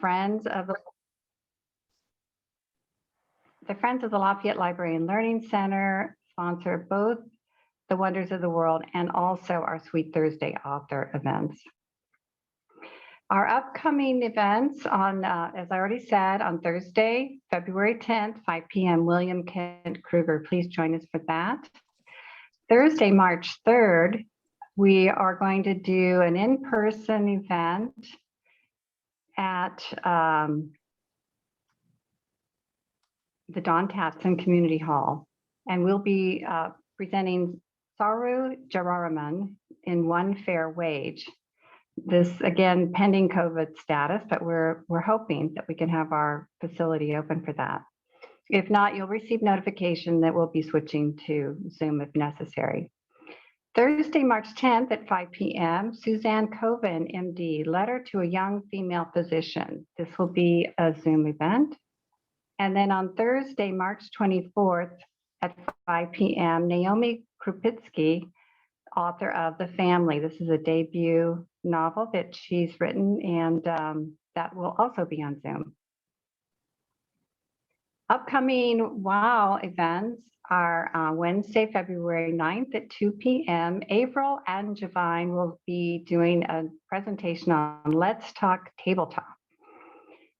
Friends of the Friends of the Lafayette Library and Learning Center sponsor both the Wonders of the World and also our Sweet Thursday author events. Our upcoming events on, as I already said, on Thursday, February 10th, 5 p.m., William Kent Kruger. Please join us for that. Thursday, March 3rd, we are going to do an in-person event at the Don Tatson Community Hall. And we'll be presenting Saru Jararaman in One Fair Wage. This, again, pending COVID status, but we're hoping that we can have our facility open for that. If not, you'll receive notification that we'll be switching to Zoom if necessary. Thursday, March 10th at 5 p.m., Suzanne Coven, MD, Letter to a Young Female Physician. This will be a Zoom event. And then on Thursday, March 24th at 5 p.m., Naomi Krupitsky, author of The Family. This is a debut novel that she's written, and that will also be on Zoom. Upcoming WOW events are Wednesday, February 9th at 2 p.m. April and Javine will be doing a presentation on Let's Talk Tabletop.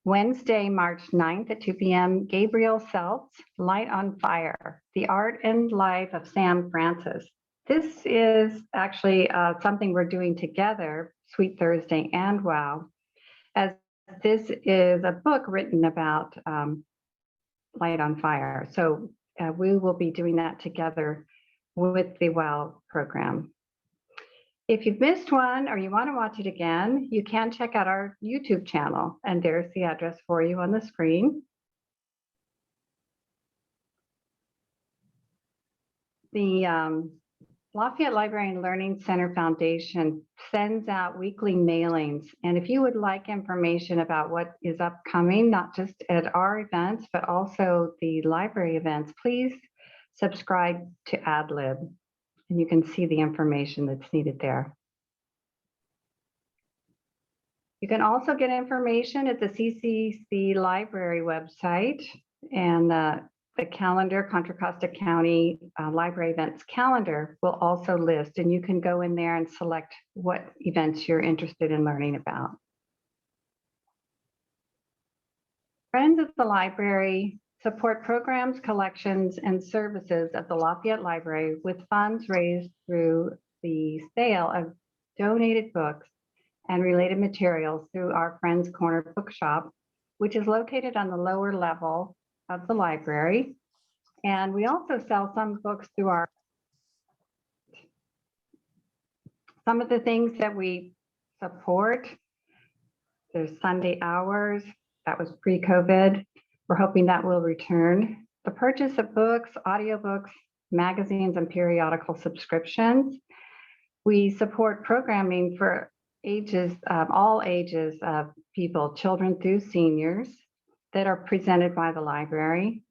Wednesday, March 9th at 2 p.m., Gabriel Seltz, Light on Fire, The Art and Life of Sam Francis. This is actually something we're doing together, Sweet Thursday and WOW, as this is a book written about Light on Fire. So we will be doing that together with the WOW program. If you've missed one or you want to watch it again, you can check out our YouTube channel, and there's the address for you on the screen. The Lafayette Library and Learning Center Foundation sends out weekly mailings, and if you would like information about what is upcoming, not just at our events, but also the library events, please subscribe to AdLib, and you can see the information that's needed there. You can also get information at the CCC Library website, and the calendar, Contra Costa County Library Events calendar will also list, and you can go in there and select what events you're interested in learning about. Friends of the Library support programs, collections, and services of the Lafayette Library with funds raised through the sale of donated books and related materials through our Friends Corner Bookshop, which is located on the lower level of the library. And we also sell some books through some of the things that we support. There's Sunday hours, that was pre-COVID. We're hoping that will return. The purchase of books, audiobooks, magazines, and periodical subscriptions. We support programming for ages, all ages of people, children through seniors, that are presented by the library.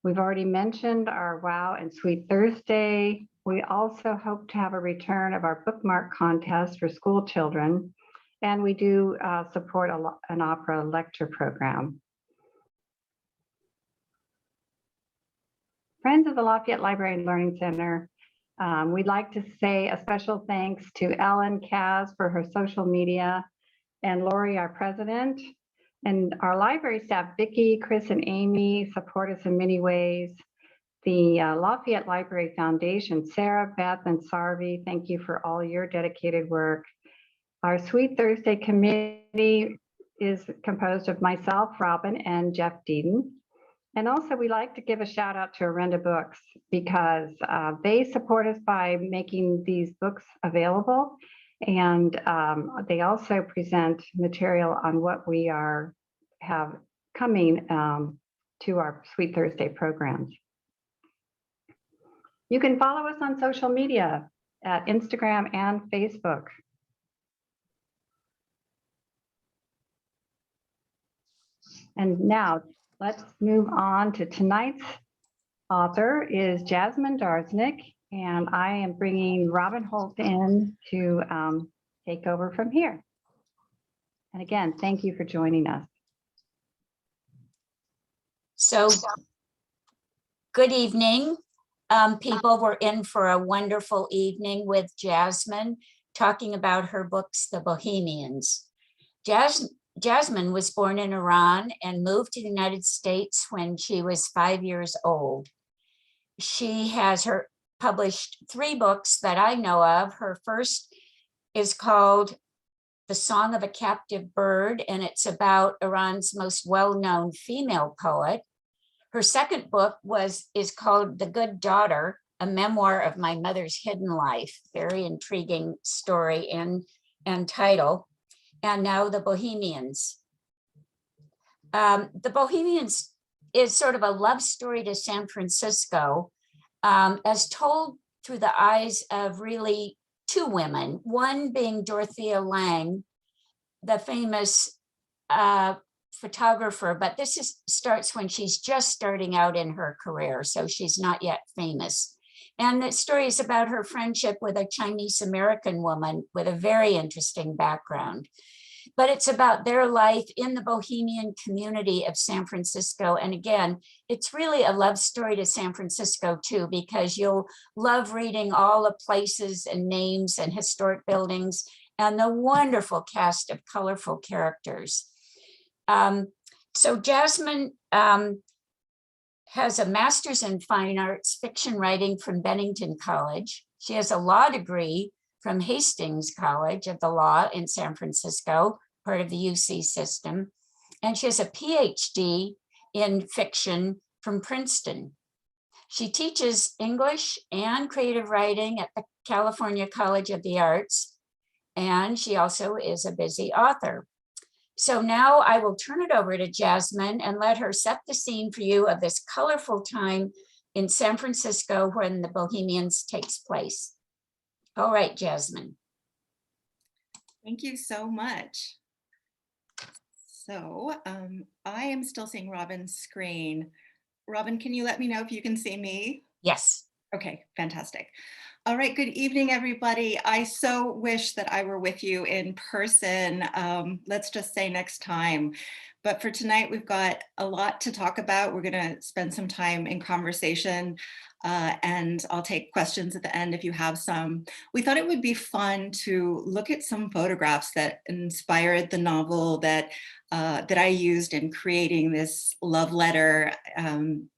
We've already mentioned our WOW and Sweet Thursday. We also hope to have a return of our bookmark contest for school children, and we do support an opera lecture program. Friends of the Lafayette Library and Learning Center, we'd like to say a special thanks to Ellen Kaz for her social media, and Lori, our president. And our library staff, Vicki, Chris, and Amy, support us in many ways. The Lafayette Library Foundation, Sarah, Beth, and Sarvi, thank you for all your dedicated work. Our Sweet Thursday committee is composed of myself, Robin, and Jeff Deeden. And also, we like to give a shout out to Arenda Books because they support us by making these books available. And they also present material on what we have coming to our Sweet Thursday programs. You can follow us on social media at Instagram and Facebook. And now let's move on to tonight's author is Jasmin Darznik, and I am bringing Robin Holt in to take over from here. And again, thank you for joining us. So good evening, people. We're in for a wonderful evening with Jasmin talking about her books, The Bohemians. Jasmin was born in Iran and moved to the United States when she was 5 years old. She has published 3 books that I know of. Her first is called The Song of a Captive Bird, and it's about Iran's most well-known female poet. Her second book is called The Good Daughter, a memoir of my mother's hidden life. Very intriguing story and title. And now The Bohemians. The Bohemians is sort of a love story to San Francisco, as told through the eyes of really 2 women, one being Dorothea Lange, the famous photographer, but this starts when she's just starting out in her career, so she's not yet famous. And the story is about her friendship with a Chinese American woman with a very interesting background. But it's about their life in the Bohemian community of San Francisco. And again, it's really a love story to San Francisco too, because you'll love reading all the places and names and historic buildings and the wonderful cast of colorful characters. So Jasmin has a master's in fine arts fiction writing from Bennington College. She has a law degree from Hastings College of the Law in San Francisco, part of the UC system. And she has a PhD in fiction from Princeton. She teaches English and creative writing at the California College of the Arts. And she also is a busy author. So now I will turn it over to Jasmin and let her set the scene for you of this colorful time in San Francisco when the Bohemians takes place. All right, Jasmin. Thank you so much. So I am still seeing Robin's screen. Robin, can you let me know if you can see me? Yes. Okay, fantastic. All right, good evening, everybody. I so wish that I were with you in person. Let's just say next time. But for tonight, we've got a lot to talk about. We're gonna spend some time in conversation and I'll take questions at the end if you have some. We thought it would be fun to look at some photographs that inspired the novel that I used in creating this love letter.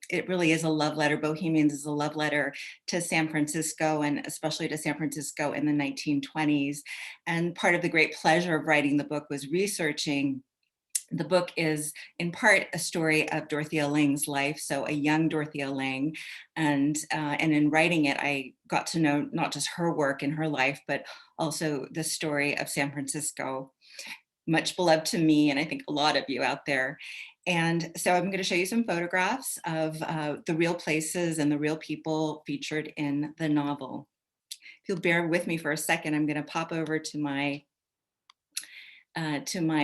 It really is a love letter. Bohemians is a love letter to San Francisco, and especially to San Francisco in the 1920s. And part of the great pleasure of writing the book was researching. The book is in part a story of Dorothea Lange's life, so a young Dorothea Lange, and in writing it, I got to know not just her work and her life, but also the story of San Francisco, much beloved to me, and I think a lot of you out there. And so I'm going to show you some photographs of the real places and the real people featured in the novel. If you'll bear with me for a second, I'm going to pop over to my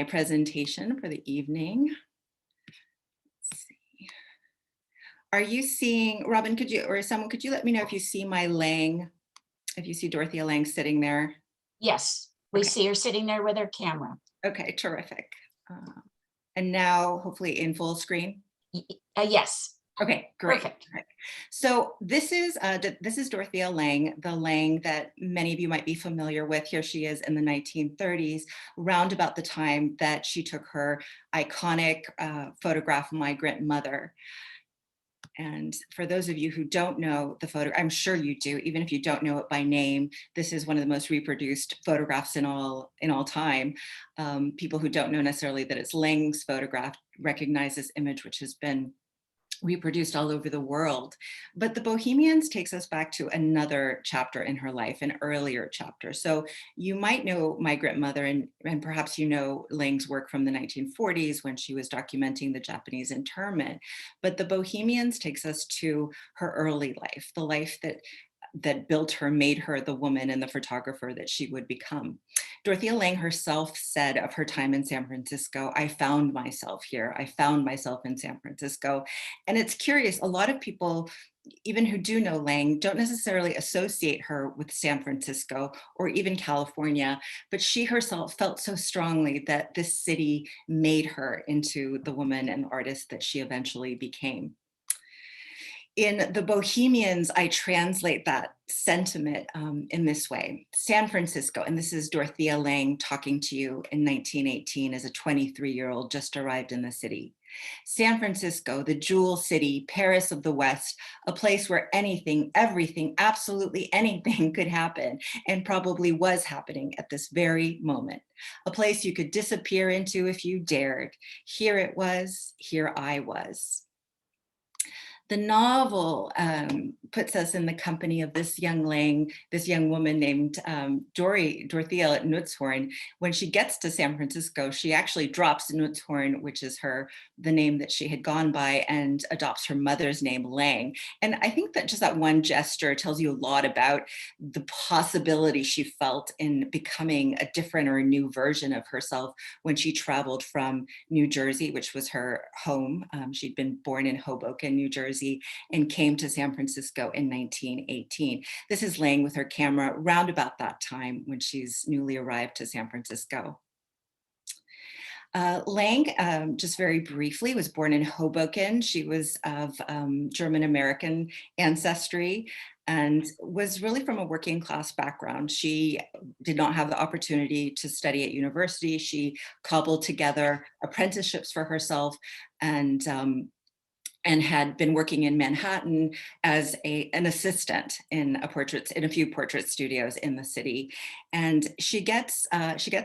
presentation for the evening. Let's see. Are you seeing, Robin, could you, or someone, could you let me know if you see my Lange, if you see Dorothea Lange sitting there? Yes, we Okay. see her sitting there with her camera. Okay, terrific. And now hopefully in full screen? Yes. Okay, great. Perfect. Right. So this is Dorothea Lange, the Lange that many of you might be familiar with. Here she is in the 1930s, round about the time that she took her iconic photograph, Migrant Mother. And for those of you who don't know the photo, I'm sure you do, even if you don't know it by name, this is one of the most reproduced photographs in all time. People who don't know necessarily that it's Lange's photograph recognize this image, which has been reproduced all over the world. But the Bohemians takes us back to another chapter in her life, an earlier chapter. So you might know Migrant Mother, and perhaps you know Lange's work from the 1940s when she was documenting the Japanese internment. But the Bohemians takes us to her early life, the life that built her, made her the woman and the photographer that she would become. Dorothea Lange herself said of her time in San Francisco, "I found myself here. I found myself in San Francisco." And it's curious, a lot of people even who do know Lange don't necessarily associate her with San Francisco or even California, but she herself felt so strongly that this city made her into the woman and artist that she eventually became. In the Bohemians, I translate that sentiment in this way. San Francisco, and this is Dorothea Lange talking to you in 1918 as a 23-year-old just arrived in the city. San Francisco, the jewel city, Paris of the West, a place where anything, everything, absolutely anything could happen, and probably was happening at this very moment. A place you could disappear into if you dared. Here it was, here I was. The novel puts us in the company of this young Lange, this young woman named Dorothea Nutzhorn. When she gets to San Francisco, she actually drops Nutzhorn, which is the name that she had gone by, and adopts her mother's name, Lange. And I think that just that one gesture tells you a lot about the possibility she felt in becoming a different or a new version of herself when she traveled from New Jersey, which was her home. She'd been born in Hoboken, New Jersey, and came to San Francisco in 1918. This is Lange with her camera round about that time when she's newly arrived to San Francisco. Lange, just very briefly, was born in Hoboken. She was of German-American ancestry and was really from a working class background. She did not have the opportunity to study at university. She cobbled together apprenticeships for herself and had been working in Manhattan as an assistant in a few portrait studios in the city. And she gets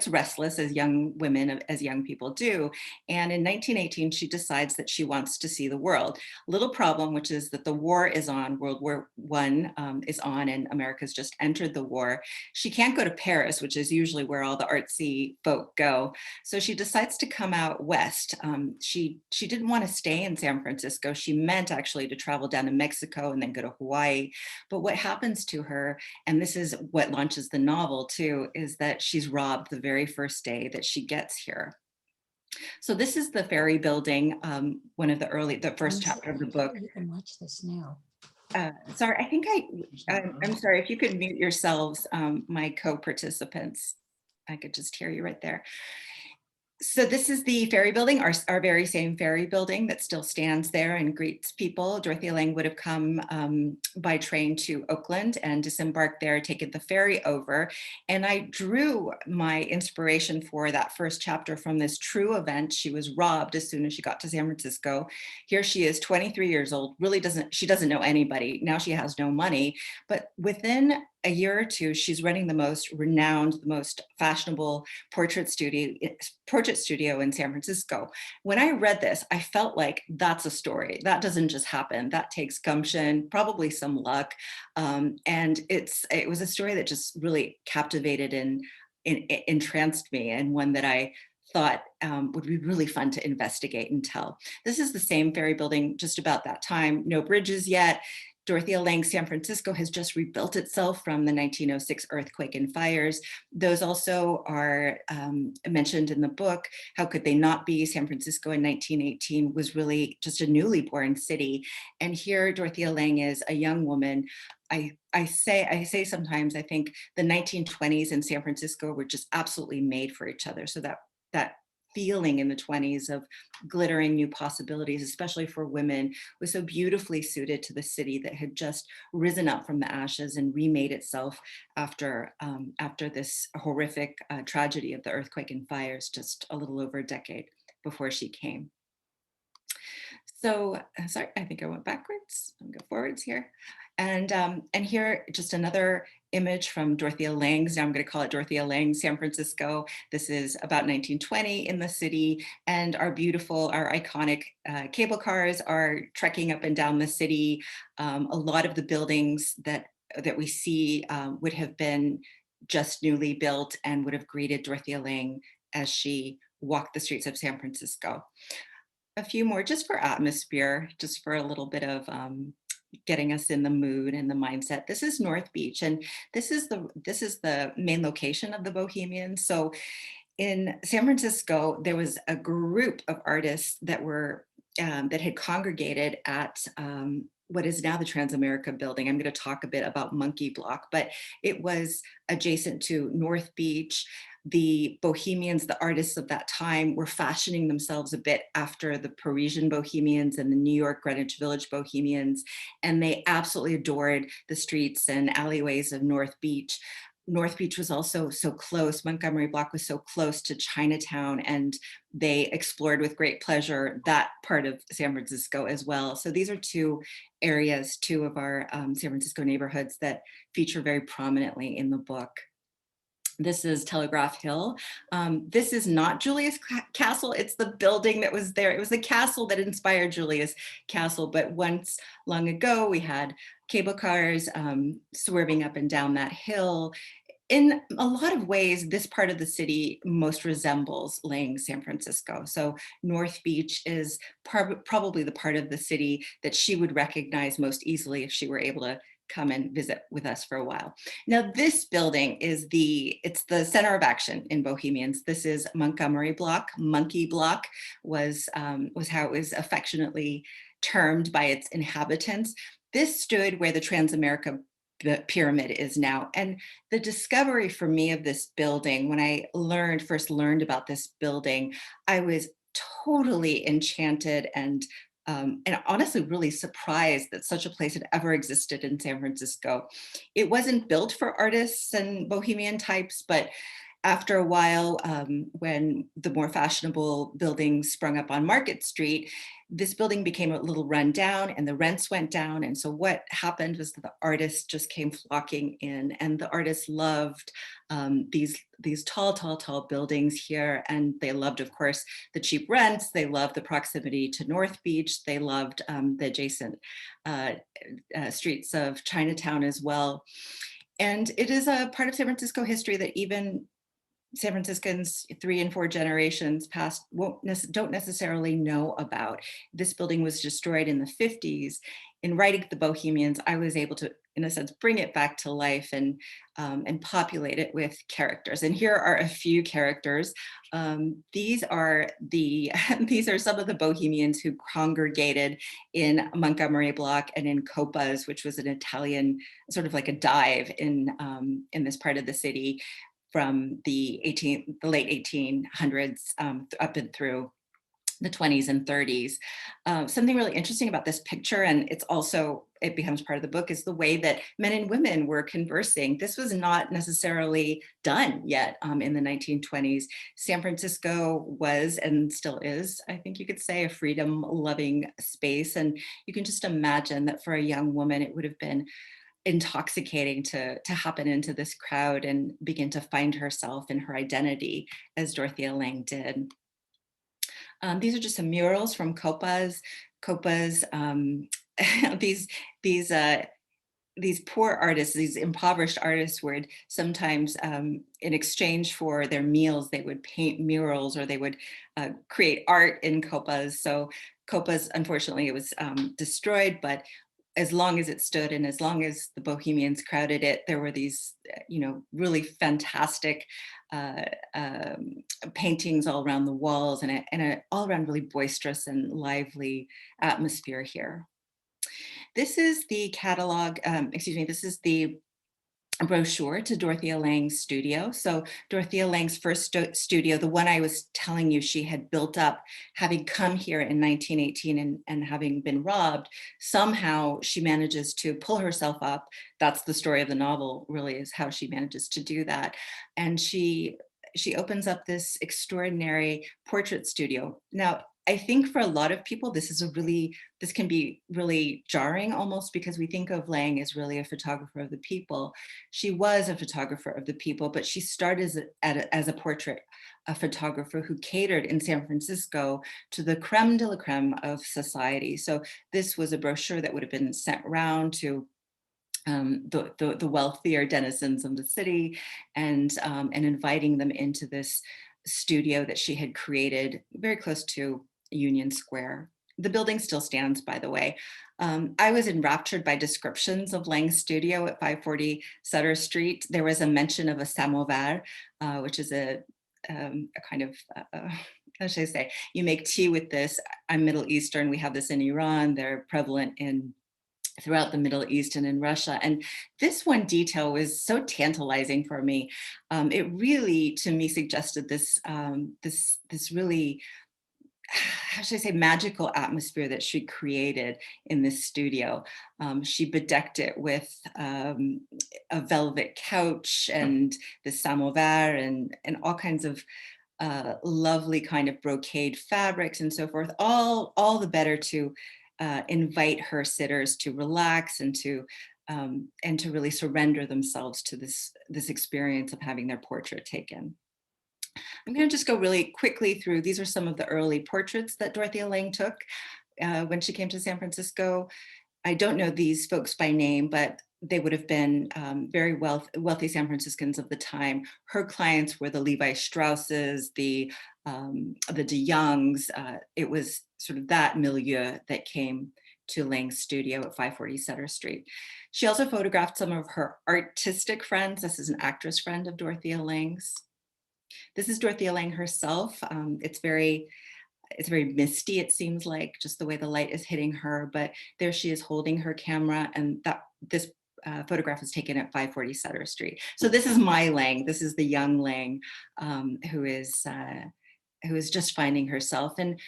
restless, as young women, as young people do. And in 1918, she decides that she wants to see the world. Little problem, which is that the war is on, World War I is on, and America's just entered the war. She can't go to Paris, which is usually where all the artsy folk go. So she decides to come out west. She didn't want to stay in San Francisco. She meant actually to travel down to Mexico and then go to Hawaii. But what happens to her, and this is what launches the novel too, is that she's robbed the very first day that she gets here. So this is the Ferry Building, the first chapter of the book. You can watch this now. Sorry, I think I'm sorry, if you could mute yourselves, my co-participants. I could just hear you right there. So this is the Ferry Building, our very same Ferry Building that still stands there and greets people. Dorothea Lange would have come by train to Oakland and disembarked there, taken the ferry over. And I drew my inspiration for that first chapter from this true event. She was robbed as soon as she got to San Francisco. Here she is, 23 years old, she doesn't know anybody. Now she has no money, but within a year or two, she's running the most renowned, the most fashionable portrait studio in San Francisco. When I read this, I felt like that's a story. That doesn't just happen. That takes gumption, probably some luck. And it was a story that just really captivated and entranced me, and one that I thought would be really fun to investigate and tell. This is the same Ferry Building just about that time. No bridges yet. Dorothea Lange San Francisco has just rebuilt itself from the 1906 earthquake and fires. Those also are mentioned in the book. How could they not be? San Francisco in 1918 was really just a newly born city. And here Dorothea Lange is a young woman. I say sometimes, I think the 1920s in San Francisco were just absolutely made for each other. So that feeling in the 20s of glittering new possibilities, especially for women, was so beautifully suited to the city that had just risen up from the ashes and remade itself after this horrific tragedy of the earthquake and fires just a little over a decade before she came. So, sorry, I think I went backwards. I'm gonna go forwards here. And here, just another image from Dorothea Lange's. Now I'm going to call it Dorothea Lange, San Francisco. This is about 1920 in the city, and our iconic cable cars are trekking up and down the city. A lot of the buildings that we see would have been just newly built and would have greeted Dorothea Lange as she walked the streets of San Francisco. A few more just for atmosphere, just for a little bit of getting us in the mood and the mindset. This is North Beach, and this is the main location of the Bohemians. So in San Francisco, there was a group of artists that had congregated at what is now the Transamerica building. I'm going to talk a bit about Monkey Block, but it was adjacent to North Beach. The Bohemians, the artists of that time, were fashioning themselves a bit after the Parisian Bohemians and the New York Greenwich Village Bohemians, and they absolutely adored the streets and alleyways of North Beach. North Beach was also so close, Montgomery Block was so close to Chinatown, and they explored with great pleasure that part of San Francisco as well. So these are two areas, two of our San Francisco neighborhoods that feature very prominently in the book. This is Telegraph Hill. This is not Julius Castle, it's the building that was there. It was the castle that inspired Julius Castle, but once long ago, we had cable cars swerving up and down that hill. In a lot of ways, this part of the city most resembles Lange, San Francisco. So North Beach is probably the part of the city that she would recognize most easily if she were able to come and visit with us for a while. Now, this building is it's the center of action in Bohemians. This is Montgomery Block. Monkey Block was how it was affectionately termed by its inhabitants. This stood where the Transamerica pyramid is now. And the discovery for me of this building, when I first learned about this building, I was totally enchanted and honestly really surprised that such a place had ever existed in San Francisco. It wasn't built for artists and bohemian types, but after a while, when the more fashionable buildings sprung up on Market Street, this building became a little run down and the rents went down. And so what happened was that the artists just came flocking in, and the artists loved these tall buildings here. And they loved, of course, the cheap rents. They loved the proximity to North Beach. They loved the adjacent streets of Chinatown as well. And it is a part of San Francisco history that even San Franciscans 3 and 4 generations past don't necessarily know about. This building was destroyed in the 50s. In writing The Bohemians, I was able to, in a sense, bring it back to life and populate it with characters. And here are a few characters. These are some of the Bohemians who congregated in Montgomery Block and in Copa's, which was an Italian sort of like a dive in this part of the city, from the late 1800s up and through the 20s and 30s. Something really interesting about this picture, and it becomes part of the book, is the way that men and women were conversing. This was not necessarily done yet in the 1920s. San Francisco was, and still is, I think you could say, a freedom-loving space. And you can just imagine that for a young woman, it would have been intoxicating to happen into this crowd and begin to find herself in her identity, as Dorothea Lange did. These are just some murals from Copa's. These poor artists, these impoverished artists, would sometimes, in exchange for their meals, they would paint murals, or they would create art in Copa's. So Copa's, unfortunately, it was destroyed, but as long as it stood and as long as the Bohemians crowded it, there were these, really fantastic paintings all around the walls, and an all around really boisterous and lively atmosphere here. This is the catalog, this is the brochure to Dorothea Lange's studio. So Dorothea Lange's first studio, the one I was telling you she had built up, having come here in 1918 and having been robbed, somehow she manages to pull herself up. That's the story of the novel, really, is how she manages to do that. And she opens up this extraordinary portrait studio. Now, I think for a lot of people, this can be really jarring almost, because we think of Lange as really a photographer of the people. She was a photographer of the people, but she started as a portrait photographer who catered in San Francisco to the creme de la creme of society. So this was a brochure that would have been sent around to the wealthier denizens of the city, and inviting them into this studio that she had created very close to Union Square. The building still stands, by the way. I was enraptured by descriptions of Lange's studio at 540 Sutter Street. There was a mention of a samovar, which is a kind of, how should I say, you make tea with this. I'm Middle Eastern, we have this in Iran, they're prevalent in throughout the Middle East and in Russia. And this one detail was so tantalizing for me. It really, to me, suggested this, this really, how should I say, magical atmosphere that she created in this studio. She bedecked it with a velvet couch and the samovar and all kinds of lovely kind of brocade fabrics and so forth, all the better to invite her sitters to relax and to really surrender themselves to this experience of having their portrait taken. I'm going to just go really quickly through. These are some of the early portraits that Dorothea Lange took when she came to San Francisco. I don't know these folks by name, but they would have been very wealthy San Franciscans of the time. Her clients were the Levi Strausses, the de Youngs. It was sort of that milieu that came to Lange's studio at 540 Sutter Street. She also photographed some of her artistic friends. This is an actress friend of Dorothea Lange's. This is Dorothea Lange herself. It's very misty, it seems like, just the way the light is hitting her, but there she is holding her camera, and this photograph is taken at 540 Sutter Street. So this is my Lange. This is the young Lange who is just finding herself. And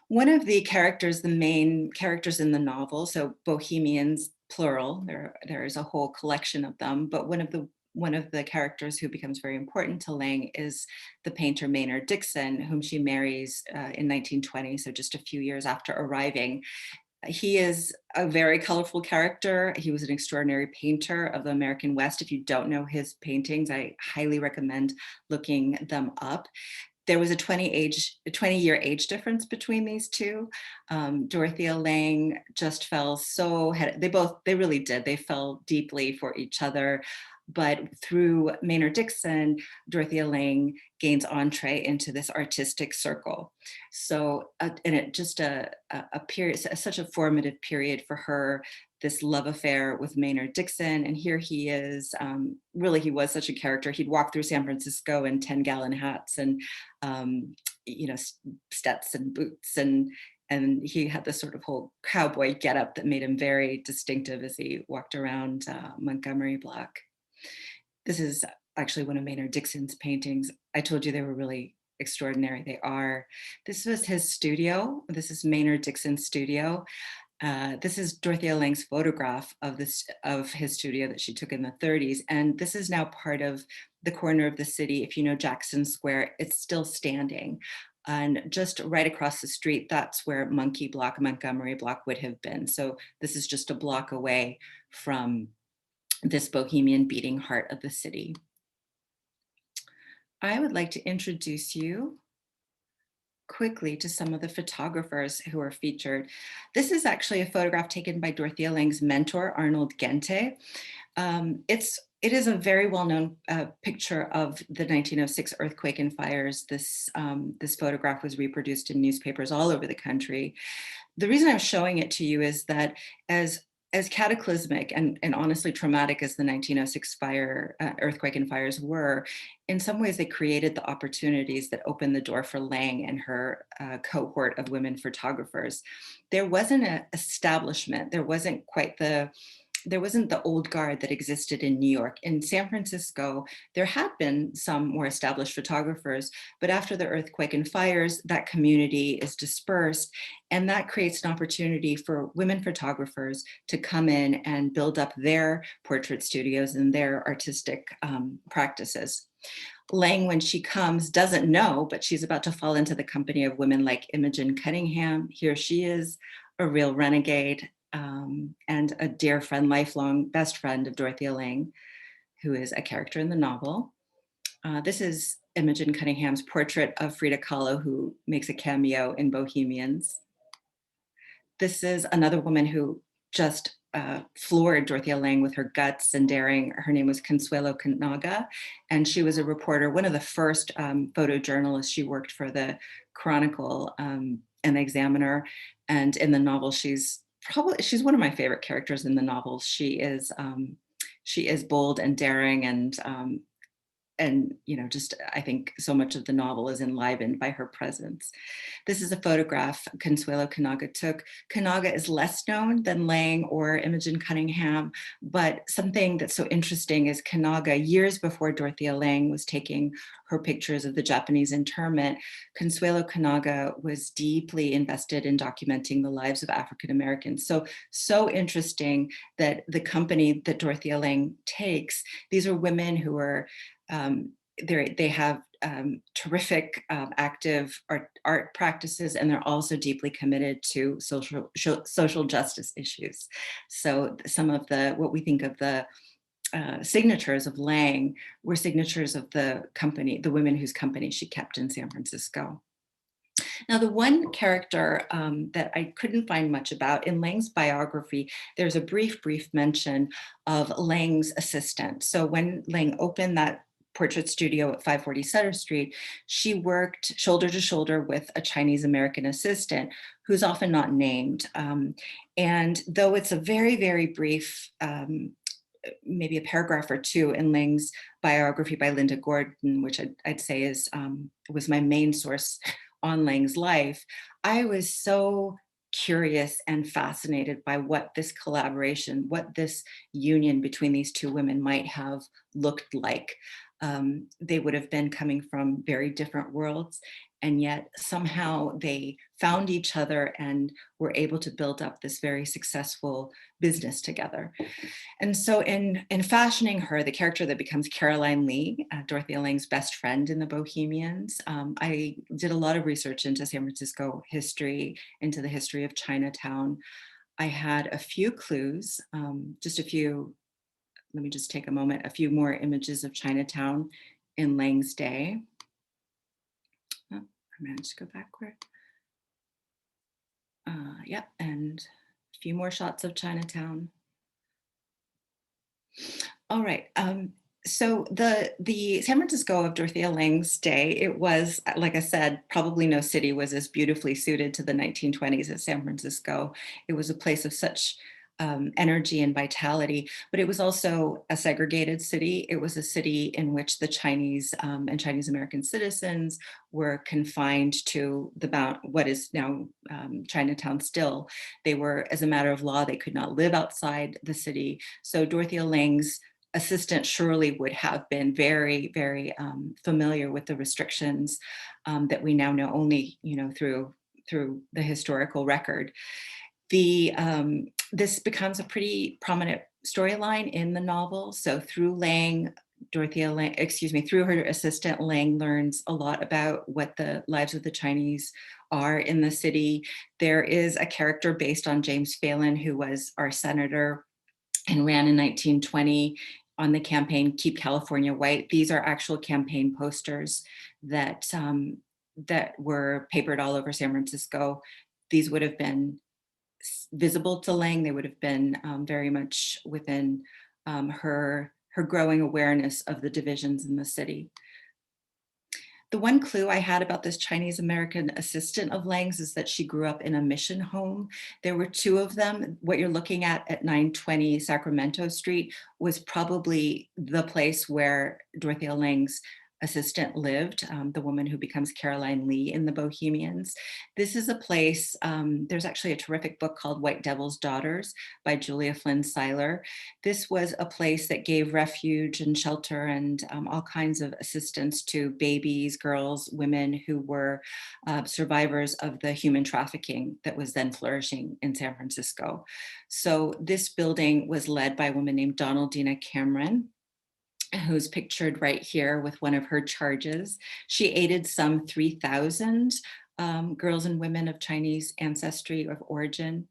one of the characters, the main characters in the novel, so Bohemians, plural, there is a whole collection of them, but one of the characters who becomes very important to Lange is the painter Maynard Dixon, whom she marries in 1920, so just a few years after arriving. He is a very colorful character. He was an extraordinary painter of the American West. If you don't know his paintings, I highly recommend looking them up. There was a 20-year age difference between these two. Dorothea Lange just fell they really did. They fell deeply for each other. But through Maynard Dixon, Dorothea Lange gains entree into this artistic circle. So, and it just a period, such a formative period for her, this love affair with Maynard Dixon. And here he is, really, he was such a character. He'd walk through San Francisco in 10-gallon hats and, Stetson boots, and he had this sort of whole cowboy getup that made him very distinctive as he walked around Montgomery Block. This is actually one of Maynard Dixon's paintings. I told you they were really extraordinary. They are. This was his studio. This is Maynard Dixon's studio. This is Dorothea Lange's photograph of his studio that she took in the 30s. And this is now part of the corner of the city. If you know Jackson Square, it's still standing. And just right across the street, that's where Montgomery Block would have been. So this is just a block away from this bohemian beating heart of the city. I would like to introduce you quickly to some of the photographers who are featured. This is actually a photograph taken by Dorothea Lange's mentor, Arnold Gente. It is a very well-known picture of the 1906 earthquake and fires. This photograph was reproduced in newspapers all over the country. The reason I'm showing it to you is that as cataclysmic and honestly traumatic as the 1906 earthquake and fires were, in some ways they created the opportunities that opened the door for Lange and her cohort of women photographers. There wasn't an establishment. There wasn't the old guard that existed in New York. In San Francisco, there had been some more established photographers, but after the earthquake and fires, that community is dispersed, and that creates an opportunity for women photographers to come in and build up their portrait studios and their artistic practices. Lange, when she comes, doesn't know, but she's about to fall into the company of women like Imogen Cunningham. Here she is, a real renegade, and a dear friend, lifelong best friend of Dorothea Lange, who is a character in the novel. This is Imogen Cunningham's portrait of Frida Kahlo, who makes a cameo in Bohemians. This is another woman who just floored Dorothea Lange with her guts and daring. Her name was Consuelo Canaga, and she was a reporter, one of the first photojournalists. She worked for the Chronicle and the Examiner, and in the novel, she's one of my favorite characters in the novel. She is bold and daring, and just I think so much of the novel is enlivened by her presence. This is a photograph Consuelo Kanaga took. Kanaga is less known than Lange or Imogen Cunningham, but something that's so interesting is Kanaga, years before Dorothea Lange was taking her pictures of the Japanese internment, Consuelo Kanaga was deeply invested in documenting the lives of African Americans. So interesting that the company that Dorothea Lange takes, these are women who are, they have terrific active art practices, and they're also deeply committed to social justice issues. So some of what we think of the signatures of Lange were signatures of the women whose company she kept in San Francisco. Now, the one character that I couldn't find much about in Lange's biography, there's a brief mention of Lange's assistant. So when Lange opened that portrait studio at 540 Sutter Street, she worked shoulder to shoulder with a Chinese American assistant who's often not named. And though it's a very, very brief, maybe a paragraph or two in Lange's biography by Linda Gordon, which I'd say was my main source on Lange's life, I was so curious and fascinated by what this collaboration, what this union between these two women might have looked like. They would have been coming from very different worlds, and yet somehow they found each other and were able to build up this very successful business together. And so in fashioning her, the character that becomes Caroline Lee, Dorothea Lange's best friend in the Bohemians, I did a lot of research into San Francisco history, into the history of Chinatown. I had a few clues, just a few. Let me just take a moment, a few more images of Chinatown in Lange's day. Oh, I managed to go backward. Yep, and a few more shots of Chinatown. All right, so the San Francisco of Dorothea Lange's day, it was, like I said, probably no city was as beautifully suited to the 1920s as San Francisco. It was a place of such energy and vitality, but it was also a segregated city. It was a city in which the Chinese and Chinese American citizens were confined to what is now Chinatown still. They were, as a matter of law, they could not live outside the city. So Dorothea Lange's assistant surely would have been very, very familiar with the restrictions that we now know only, through the historical record. This becomes a pretty prominent storyline in the novel. So through through her assistant, Lange learns a lot about what the lives of the Chinese are in the city. There is a character based on James Phelan, who was our senator and ran in 1920 on the campaign Keep California White. These are actual campaign posters that were papered all over San Francisco. These would have been visible to Lange. They would have been very much within her growing awareness of the divisions in the city. The one clue I had about this Chinese American assistant of Lange's is that she grew up in a mission home. There were two of them. What you're looking at 920 Sacramento Street was probably the place where Dorothea Lange's assistant lived, the woman who becomes Caroline Lee in the Bohemians. This is a place, there's actually a terrific book called White Devil's Daughters by Julia Flynn Seiler. This was a place that gave refuge and shelter and all kinds of assistance to babies, girls, women who were survivors of the human trafficking that was then flourishing in San Francisco. So this building was led by a woman named Donaldina Cameron, who's pictured right here with one of her charges. She aided some 3,000 girls and women of Chinese ancestry of origin,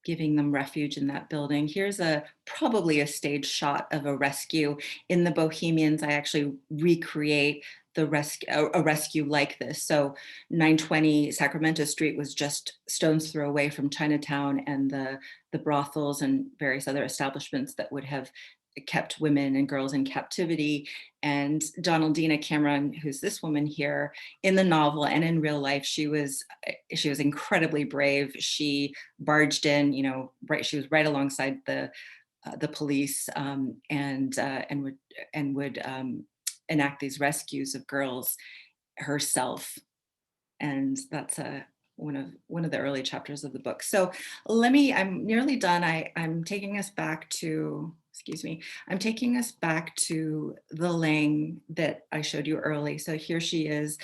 giving them refuge in that building. Here's probably a stage shot of a rescue. In the Bohemians, I actually recreate a rescue like this. So 920 Sacramento Street was just stone's throw away from Chinatown and the brothels and various other establishments that would have kept women and girls in captivity. And Donaldina Cameron, who's this woman here, in the novel and in real life, she was incredibly brave. She barged in, she was right alongside the the police and would enact these rescues of girls herself. And that's one of the early chapters of the book. So I'm nearly done. I'm taking us back to, excuse me, I'm taking us back to the Lange that I showed you early. So here she is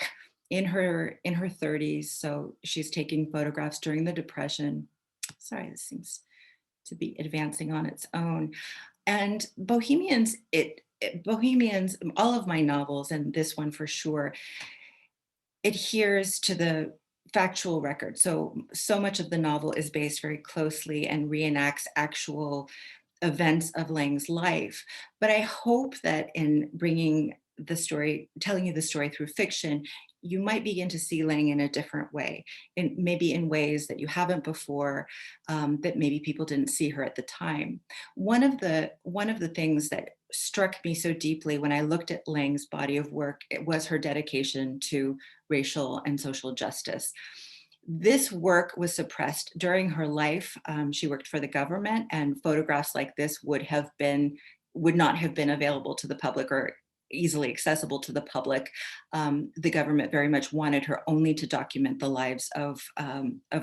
in her 30s. So she's taking photographs during the Depression. Sorry, this seems to be advancing on its own. And Bohemians, Bohemians, all of my novels, and this one for sure, adheres to the factual record. So much of the novel is based very closely and reenacts actual events of Lange's life. But I hope that in bringing the story, telling you the story through fiction, you might begin to see Lange in a different way, and maybe in ways that you haven't before, that maybe people didn't see her at the time. One of the things that struck me so deeply when I looked at Lange's body of work, it was her dedication to racial and social justice. This work was suppressed during her life. She worked for the government, and photographs like this would not have been available to the public or easily accessible to the public. The government very much wanted her only to document the lives of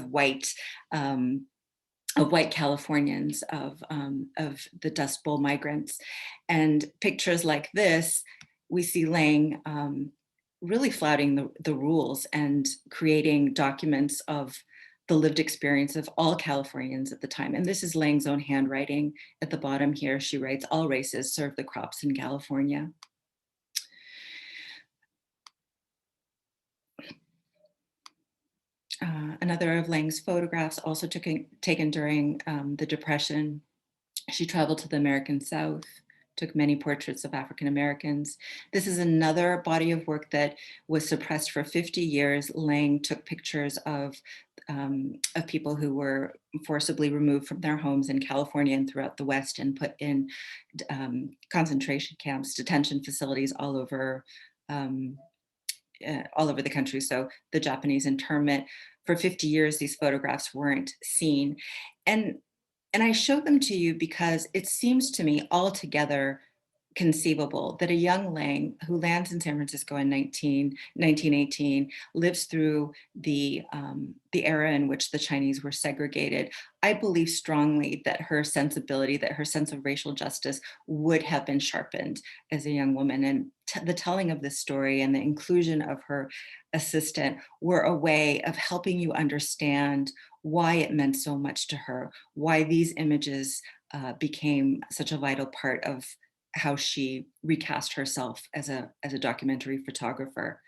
white Californians, of the Dust Bowl migrants. And pictures like this, we see Lange really flouting the rules and creating documents of the lived experience of all Californians at the time. And this is Lange's own handwriting. At the bottom here, she writes, "All races serve the crops in California." Another of Lange's photographs, also taken during the Depression. She traveled to the American South, took many portraits of African Americans. This is another body of work that was suppressed for 50 years. Lange took pictures of people who were forcibly removed from their homes in California and throughout the West and put in concentration camps, detention facilities all over the country. So the Japanese internment. For 50 years, these photographs weren't seen. And I show them to you because it seems to me altogether conceivable that a young Lange who lands in San Francisco in 1918, lives through the era in which the Chinese were segregated. I believe strongly that her sensibility, that her sense of racial justice would have been sharpened as a young woman. And the telling of this story and the inclusion of her assistant were a way of helping you understand why it meant so much to her, why these images became such a vital part of how she recast herself as a documentary photographer.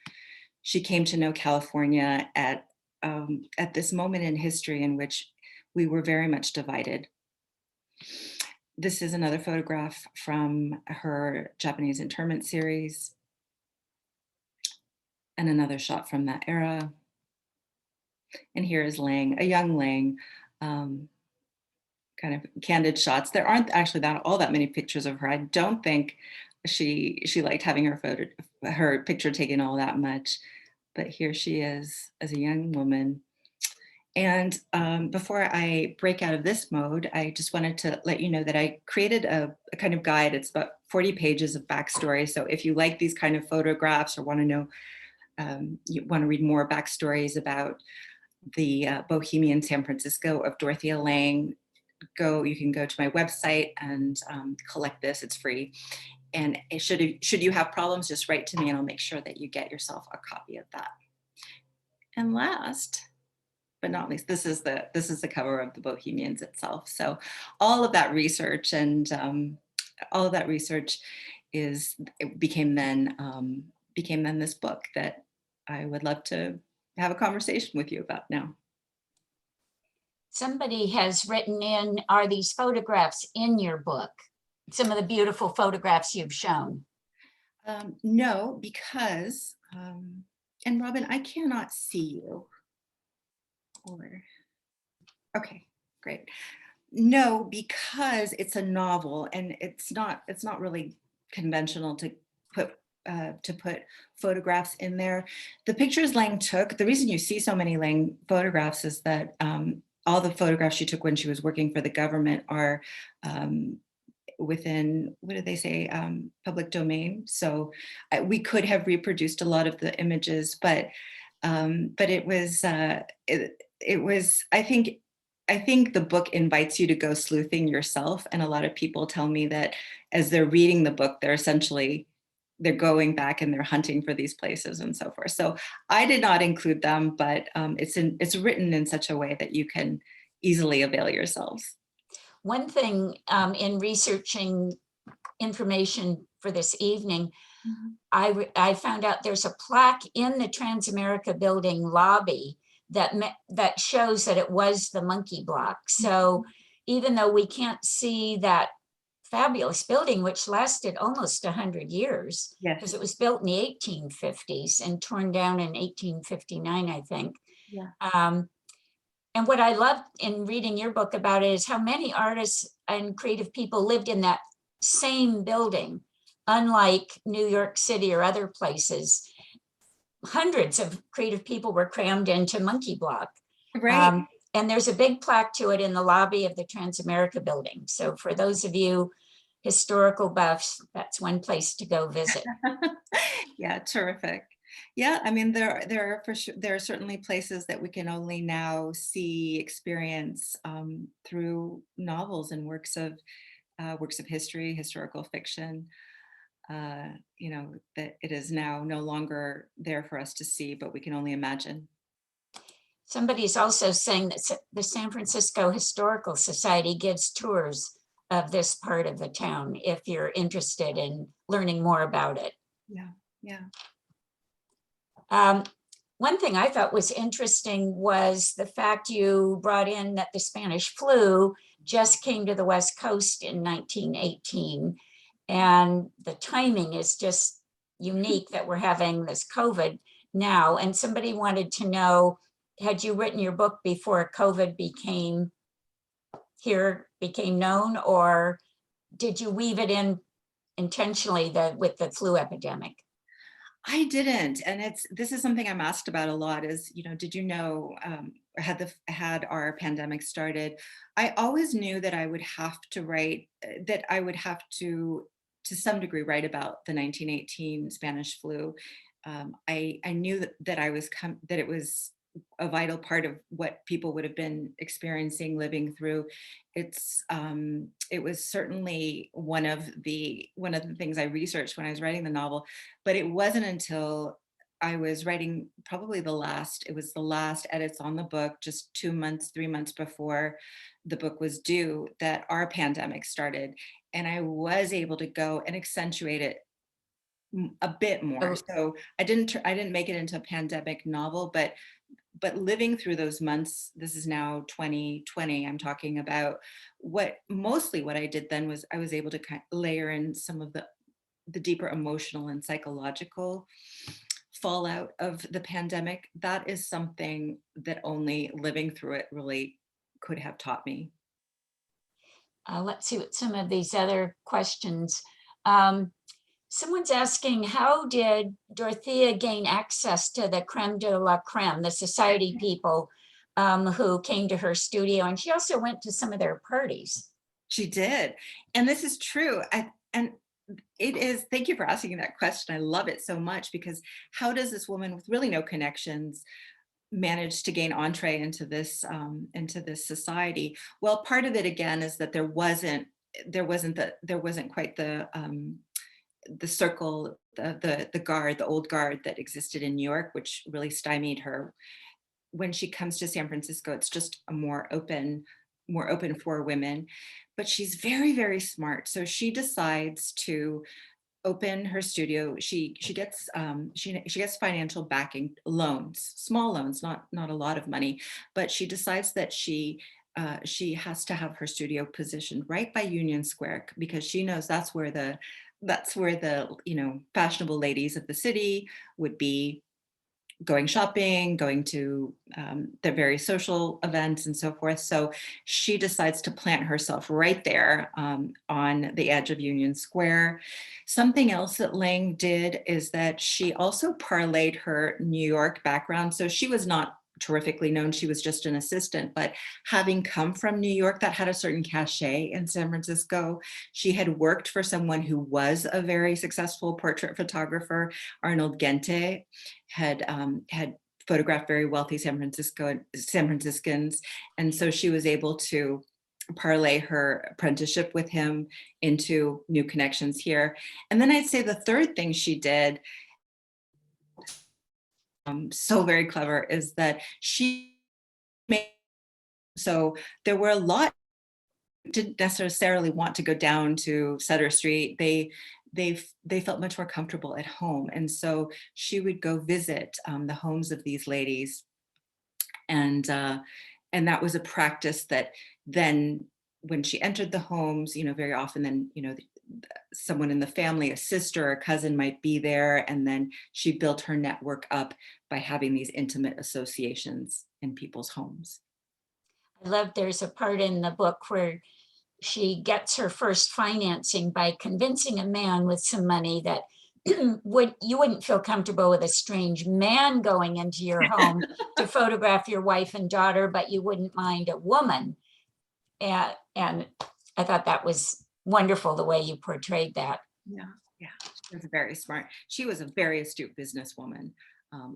She came to know California at this moment in history in which we were very much divided. This is another photograph from her Japanese internment series, and another shot from that era. And here is Lange, a young Lange, kind of candid shots. There aren't actually all that many pictures of her. I don't think she liked having her picture taken all that much, but here she is as a young woman. And before I break out of this mode, I just wanted to let you know that I created a kind of guide. It's about 40 pages of backstory. So if you like these kind of photographs or want to know, you want to read more backstories about the Bohemian San Francisco of Dorothea Lange, you can go to my website and collect this. It's free. And should you have problems, just write to me and I'll make sure that you get yourself a copy of that. And last but not least, this is the cover of the Bohemians itself. So all of that research and all of that research became then this book that I would love to have a conversation with you about now. Somebody has written in, are these photographs in your book? Some of the beautiful photographs you've shown. No, because, and Robin, I cannot see you. Okay, great. No, because it's a novel and it's not really conventional to put photographs in there. The pictures Lange took, the reason you see so many Lange photographs is that all the photographs she took when she was working for the government are within, what did they say, public domain. So we could have reproduced a lot of the images, but it was, I think the book invites you to go sleuthing yourself. And a lot of people tell me that as they're reading the book, they're going back and they're hunting for these places and so forth. So I did not include them, but it's written in such a way that you can easily avail yourselves. One thing in researching information for this evening, I found out there's a plaque in the Transamerica building lobby that shows that it was the monkey block. So even though we can't see that fabulous building, which lasted almost 100 years, because Yes. it was built in the 1850s and torn down in 1859, I think. Yeah. And what I loved in reading your book about it is how many artists and creative people lived in that same building, unlike New York City or other places. Hundreds of creative people were crammed into Monkey Block. Right. And there's a big plaque to it in the lobby of the Transamerica building. So for those of you historical buffs, that's one place to go visit. Yeah, terrific. Yeah, I mean, there are certainly places that we can only now see, experience through novels and works of history, historical fiction. You know, that it is now no longer there for us to see, but we can only imagine. Somebody's also saying that the San Francisco Historical Society gives tours of this part of the town if you're interested in learning more about it. Yeah, yeah. One thing I thought was interesting was the fact you brought in that the Spanish flu just came to the West Coast in 1918. And the timing is just unique that we're having this COVID now. And somebody wanted to know, had you written your book before COVID became known, or did you weave it in intentionally with the flu epidemic? I didn't, and this is something I'm asked about a lot. Is, you know, did you know, had our pandemic started? I always knew that I would have to write, that I would have to some degree, write about the 1918 Spanish flu. I knew that it was a vital part of what people would have been experiencing, living through. It was certainly one of the things I researched when I was writing the novel, but it wasn't until I was writing probably the last edits on the book, just 3 months before the book was due, that our pandemic started. And I was able to go and accentuate it a bit more. So I didn't make it into a pandemic novel, but living through those months, this is now 2020, I'm talking about, what I did then was I was able to kind of layer in some of the deeper emotional and psychological fallout of the pandemic. That is something that only living through it really could have taught me. Let's see what some of these other questions. Someone's asking, how did Dorothea gain access to the creme de la creme, the society people who came to her studio? And she also went to some of their parties. She did. And this is true. And it is, thank you for asking that question. I love it so much, because how does this woman with really no connections manage to gain entree into this society? Well, part of it again is that there wasn't quite the circle, the old guard that existed in New York, which really stymied her. When she comes to San Francisco, it's just a more open for women. But she's very, very smart. So she decides to open her studio. She gets financial backing, loans, small loans, not a lot of money, but she decides that she has to have her studio positioned right by Union Square, because she knows that's where the fashionable ladies of the city would be going shopping, going to the various social events and so forth. So she decides to plant herself right there on the edge of Union Square. Something else that Lange did is that she also parlayed her New York background. So she was not terrifically known. She was just an assistant, but having come from New York, that had a certain cachet in San Francisco. She had worked for someone who was a very successful portrait photographer. Arnold Gente had photographed very wealthy San Franciscans, and so she was able to parlay her apprenticeship with him into new connections here. And then I'd say the third thing she did, so very clever, is that she made, so there were a lot didn't necessarily want to go down to Sutter Street. They felt much more comfortable at home, and so she would go visit the homes of these ladies, and that was a practice that then, when she entered the homes, very often then someone in the family, a sister or a cousin, might be there, and then she built her network up by having these intimate associations in people's homes. I love, there's a part in the book where she gets her first financing by convincing a man with some money that you wouldn't feel comfortable with a strange man going into your home to photograph your wife and daughter, but you wouldn't mind a woman. And I thought that was wonderful, the way you portrayed that. Yeah, she was very smart. She was a very astute businesswoman.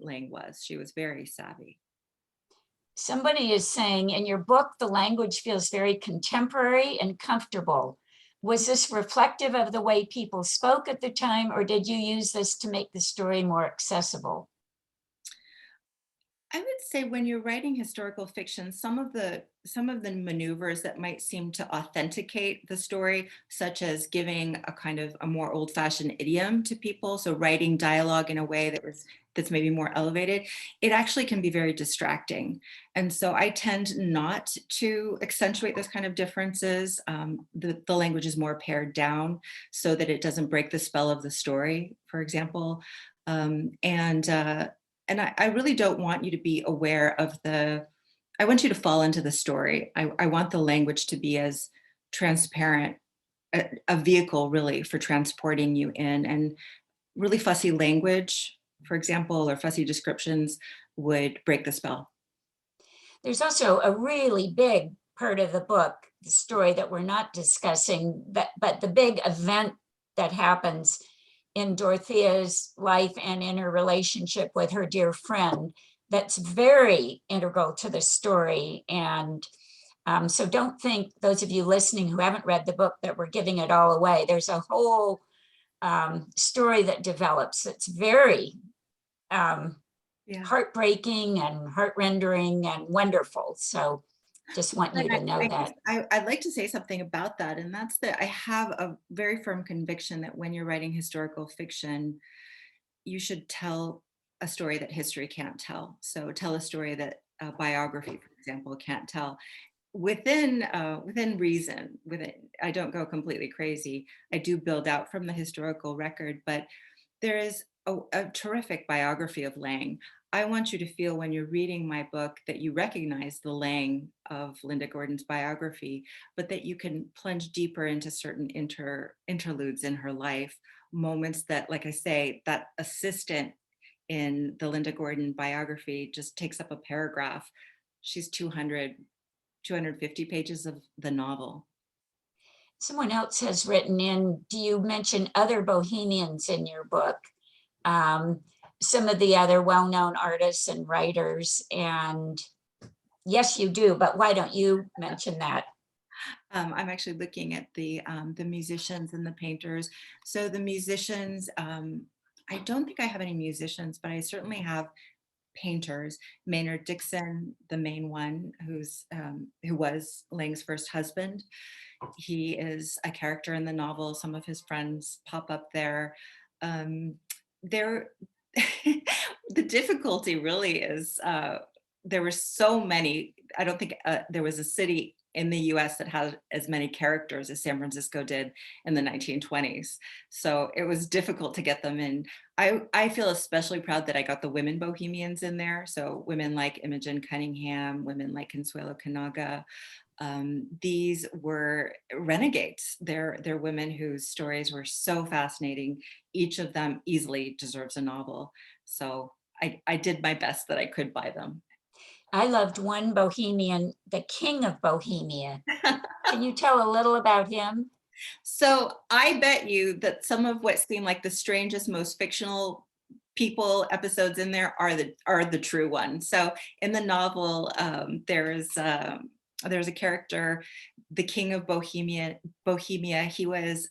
Lange was. She was very savvy. Somebody is saying, in your book, the language feels very contemporary and comfortable. Was this reflective of the way people spoke at the time, or did you use this to make the story more accessible? I would say when you're writing historical fiction, some of the maneuvers that might seem to authenticate the story, such as giving a kind of a more old-fashioned idiom to people, so writing dialogue in a way that's maybe more elevated, it actually can be very distracting. And so I tend not to accentuate those kind of differences. The language is more pared down so that it doesn't break the spell of the story, for example. And I really don't want you to be aware of I want you to fall into the story. I want the language to be as transparent, a vehicle really for transporting you in, and really fussy language, for example, or fussy descriptions would break the spell. There's also a really big part of the book, the story that we're not discussing, but the big event that happens in Dorothea's life and in her relationship with her dear friend, that's very integral to the story. And so don't think, those of you listening who haven't read the book, that we're giving it all away. There's a whole story that develops that's very heartbreaking and heart-rendering and wonderful. So just want you to know that. I'd like to say something about that, and that's that I have a very firm conviction that when you're writing historical fiction, you should tell a story that history can't tell. So tell a story that a biography, for example, can't tell. Within reason, I don't go completely crazy. I do build out from the historical record, but there is a terrific biography of Lange. I want you to feel when you're reading my book that you recognize the Lange of Linda Gordon's biography, but that you can plunge deeper into certain interludes in her life, moments that, like I say, that assistant in the Linda Gordon biography just takes up a paragraph. She's 250 pages of the novel. Someone else has written in, do you mention other Bohemians in your book? Some of the other well-known artists and writers, and yes, you do, but why don't you mention that? I'm actually looking at the musicians and the painters. So the musicians, I don't think I have any musicians, but I certainly have painters. Maynard Dixon, the main one, who was Lange's first husband. He is a character in the novel. Some of his friends pop up there. The difficulty really is there were so many. I don't think there was a city in the US that had as many characters as San Francisco did in the 1920s. So it was difficult to get them in. I feel especially proud that I got the women Bohemians in there. So women like Imogen Cunningham, women like Consuelo Kanaga. These were renegades. They're women whose stories were so fascinating. Each of them easily deserves a novel. So I did my best that I could by them. I loved one Bohemian, the King of Bohemia. Can you tell a little about him? So I bet you that some of what seem like the strangest, most fictional people episodes in there are the true ones. So in the novel, there's a character, the King of Bohemia. He was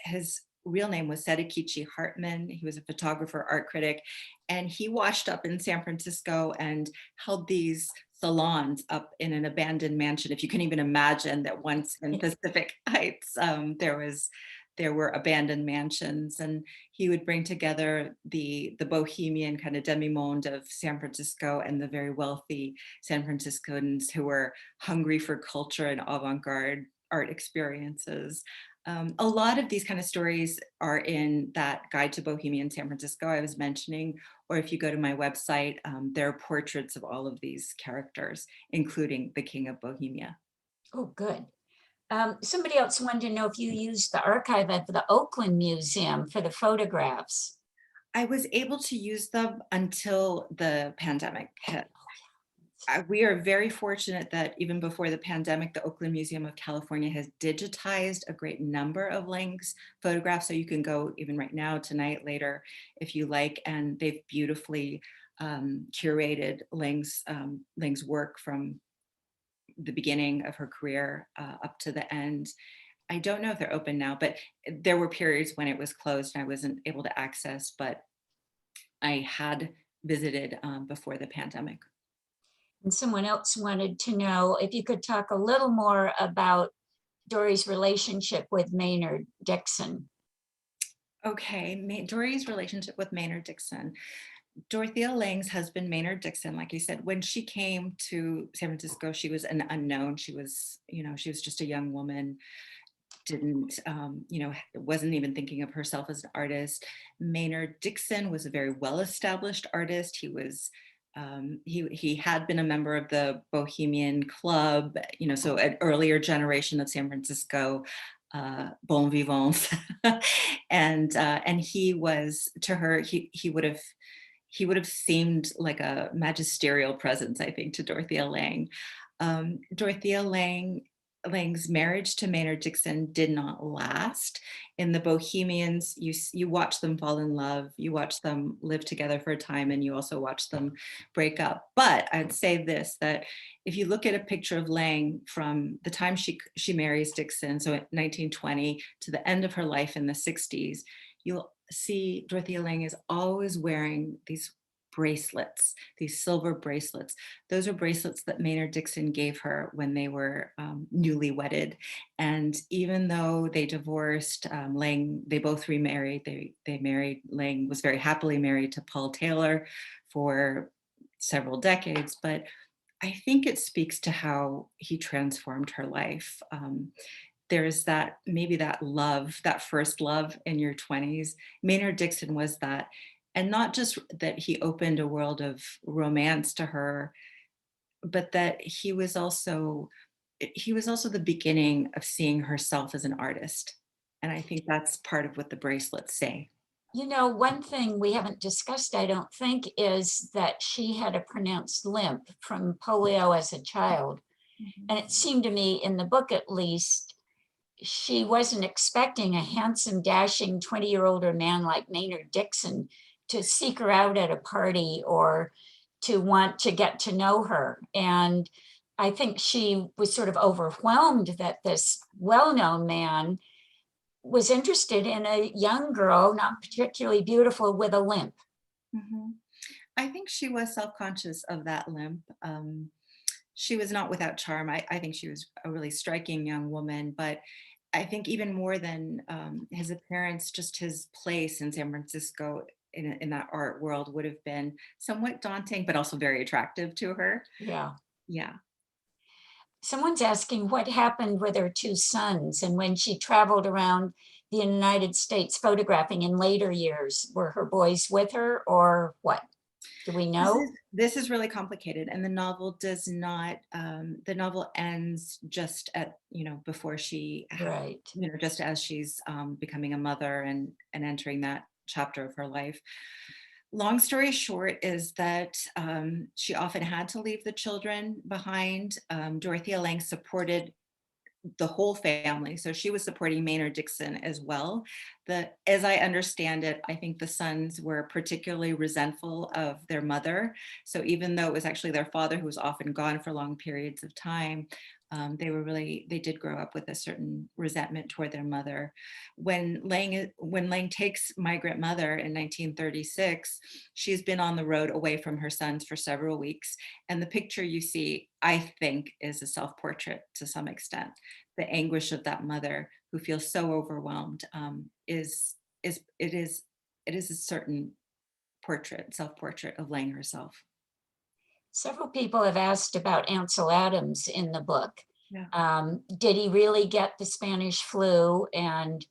his real name was Sedekichi Hartman. He was a photographer, art critic, and he washed up in San Francisco and held these salons up in an abandoned mansion. If you can even imagine that once in Pacific Heights, there were abandoned mansions, and he would bring together the bohemian kind of demi-monde of San Francisco and the very wealthy San Franciscans who were hungry for culture and avant-garde art experiences. A lot of these kind of stories are in that Guide to Bohemian San Francisco I was mentioning, or if you go to my website, there are portraits of all of these characters, including the King of Bohemia. Oh, good. Somebody else wanted to know if you used the archive at the Oakland Museum for the photographs. I was able to use them until the pandemic hit. We are very fortunate that even before the pandemic, the Oakland Museum of California has digitized a great number of Lange's photographs. So you can go even right now, tonight, later, if you like, and they've beautifully curated Lange's work from the beginning of her career up to the end. I don't know if they're open now, but there were periods when it was closed and I wasn't able to access, but I had visited before the pandemic. And someone else wanted to know if you could talk a little more about Dory's relationship with Maynard Dixon. Okay, Dory's relationship with Maynard Dixon. Dorothea Lange's husband, Maynard Dixon, like you said, when she came to San Francisco, she was an unknown. She was just a young woman, wasn't even thinking of herself as an artist. Maynard Dixon was a very well-established artist. He had been a member of the Bohemian Club, so an earlier generation of San Francisco bon vivants, and he was to her. He would have seemed like a magisterial presence, I think, to Dorothea Lange. Lange's marriage to Maynard Dixon did not last. In the Bohemians, you watch them fall in love, you watch them live together for a time, and you also watch them break up. But I'd say this, that if you look at a picture of Lange from the time she marries Dixon, so at 1920, to the end of her life in the 60s, you'll see Dorothea Lange is always wearing these bracelets, these silver bracelets. Those are bracelets that Maynard Dixon gave her when they were newly wedded. And even though they divorced, they both remarried. They married. Lange was very happily married to Paul Taylor for several decades, but I think it speaks to how he transformed her life. There's that love, that first love in your 20s. Maynard Dixon was that. And not just that he opened a world of romance to her, but that he was also the beginning of seeing herself as an artist. And I think that's part of what the bracelets say. One thing we haven't discussed, I don't think, is that she had a pronounced limp from polio as a child. Mm-hmm. And it seemed to me, in the book at least, she wasn't expecting a handsome, dashing 20-year-older man like Maynard Dixon to seek her out at a party or to want to get to know her. And I think she was sort of overwhelmed that this well-known man was interested in a young girl, not particularly beautiful, with a limp. Mm-hmm. I think she was self-conscious of that limp. She was not without charm. I think she was a really striking young woman, but I think even more than his appearance, just his place in San Francisco in that art world would have been somewhat daunting, but also very attractive to her. Yeah. Yeah. Someone's asking what happened with her two sons and when she traveled around the United States photographing in later years. Were her boys with her or what? Do we know? This is really complicated, and the novel does not. The novel ends just at before she, Right. just as she's becoming a mother and entering that chapter of her life. long story short is that she often had to leave the children behind. Dorothea Lange supported the whole family. So she was supporting Maynard Dixon as well. As I understand it, I think the sons were particularly resentful of their mother. So even though it was actually their father who was often gone for long periods of time, they did grow up with a certain resentment toward their mother. When Lange takes Migrant Mother in 1936, she's been on the road away from her sons for several weeks. And the picture you see, I think, is a self-portrait to some extent. The anguish of that mother who feels so overwhelmed is a certain self-portrait of Lange herself. Several people have asked about Ansel Adams in the book. Yeah. Did he really get the Spanish flu and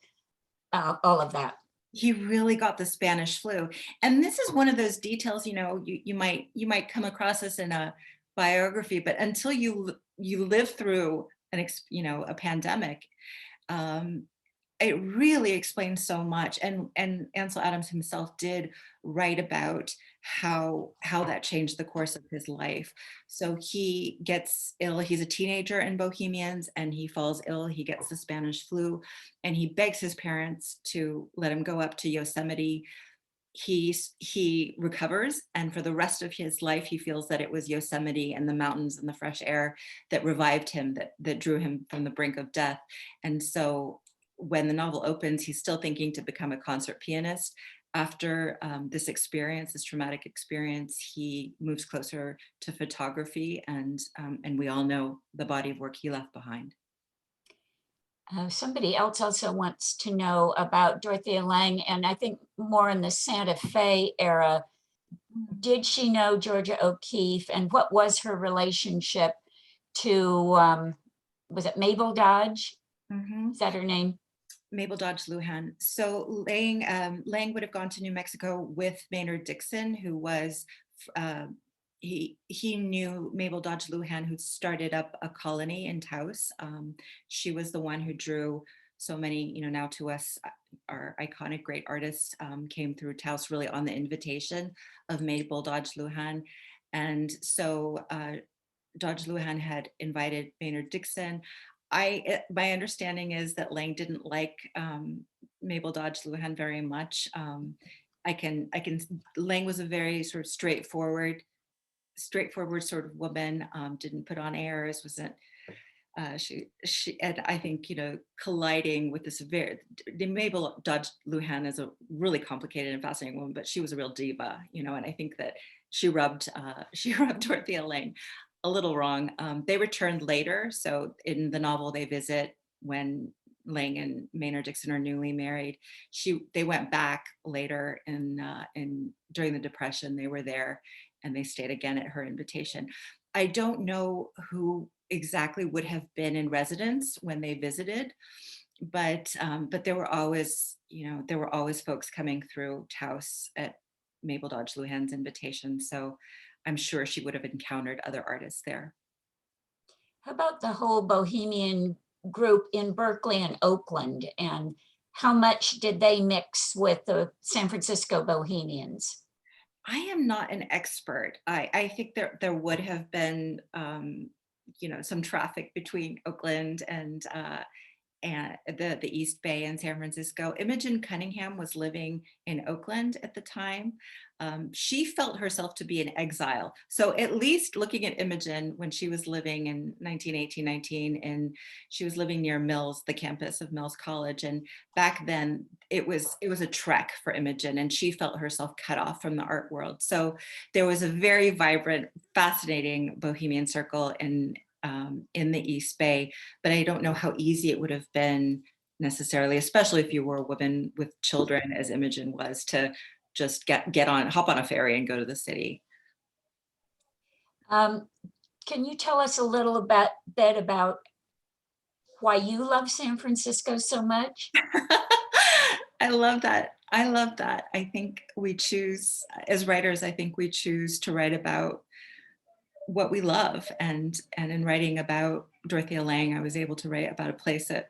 all of that? He really got the Spanish flu. And this is one of those details, you might come across this in a biography, but until you live through a pandemic, it really explains so much. And Ansel Adams himself did write about how that changed the course of his life. So he gets ill. He's a teenager in Bohemians and he falls ill. He gets the Spanish flu and he begs his parents to let him go up to Yosemite. He recovers, and for the rest of his life he feels that it was Yosemite and the mountains and the fresh air that revived him, that drew him from the brink of death. And so when the novel opens, he's still thinking to become a concert pianist. After this traumatic experience, he moves closer to photography, and we all know the body of work he left behind. Somebody else also wants to know about Dorothea Lange, and I think more in the Santa Fe era. Did she know Georgia O'Keeffe, and what was her relationship to, was it Mabel Dodge? Mm-hmm. Is that her name? Mabel Dodge Lujan. So Lange would have gone to New Mexico with Maynard Dixon, who was, he knew Mabel Dodge Lujan, who started up a colony in Taos. She was the one who drew so many, now to us, our iconic great artists came through Taos really on the invitation of Mabel Dodge Lujan. And so Dodge Lujan had invited Maynard Dixon. My understanding is that Lange didn't like Mabel Dodge Lujan very much. Lange was a very sort of straightforward sort of woman, didn't put on airs, wasn't, she and I think, colliding with this Mabel Dodge Lujan is a really complicated and fascinating woman, but she was a real diva, and I think that she rubbed Dorothea Lange a little wrong. They returned later. So in the novel, they visit when Lange and Maynard Dixon are newly married. They went back later during the Depression. They were there and they stayed again at her invitation. I don't know who exactly would have been in residence when they visited, but there were always folks coming through Taos at Mabel Dodge Lujan's invitation. So I'm sure she would have encountered other artists there. How about the whole Bohemian group in Berkeley and Oakland, and how much did they mix with the San Francisco Bohemians? I am not an expert. I think there would have been some traffic between Oakland and the East Bay and San Francisco. Imogen Cunningham was living in Oakland at the time. She felt herself to be in exile. So at least looking at Imogen when she was living in 1919, and she was living near Mills, the campus of Mills College. And back then it was a trek for Imogen, and she felt herself cut off from the art world. So there was a very vibrant, fascinating Bohemian circle in the East Bay, but I don't know how easy it would have been necessarily, especially if you were a woman with children, as Imogen was, to just hop on a ferry and go to the city. Can you tell us a little bit about why you love San Francisco so much? I love that. I think we choose, as writers, to write about what we love, and in writing about Dorothea Lange, I was able to write about a place that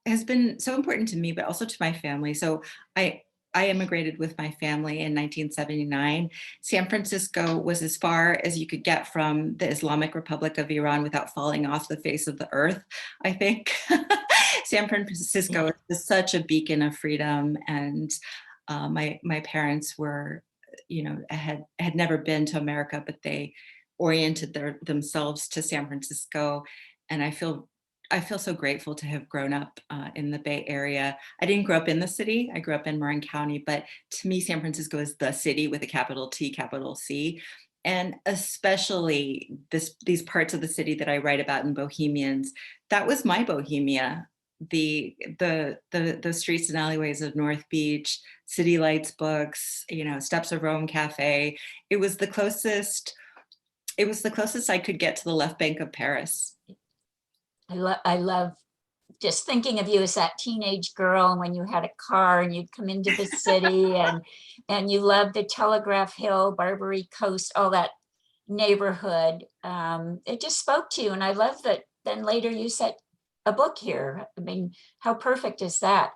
has been so important to me, but also to my family. So I I immigrated with my family in 1979. San Francisco was as far as you could get from the Islamic Republic of Iran without falling off the face of the earth, I think. San Francisco is such a beacon of freedom, and my parents were, had never been to America, but they oriented themselves to San Francisco, and I feel so grateful to have grown up in the Bay Area. I didn't grow up in the city. I grew up in Marin County, but to me, San Francisco is the city with a capital T, capital C. And especially these parts of the city that I write about in Bohemians, that was my Bohemia. The streets and alleyways of North Beach, City Lights books, Steps of Rome Cafe. It was the closest I could get to the left bank of Paris. I love just thinking of you as that teenage girl, and when you had a car and you'd come into the city and you loved the Telegraph Hill, Barbary Coast, all that neighborhood. It just spoke to you. And I love that then later you set a book here. I mean, how perfect is that?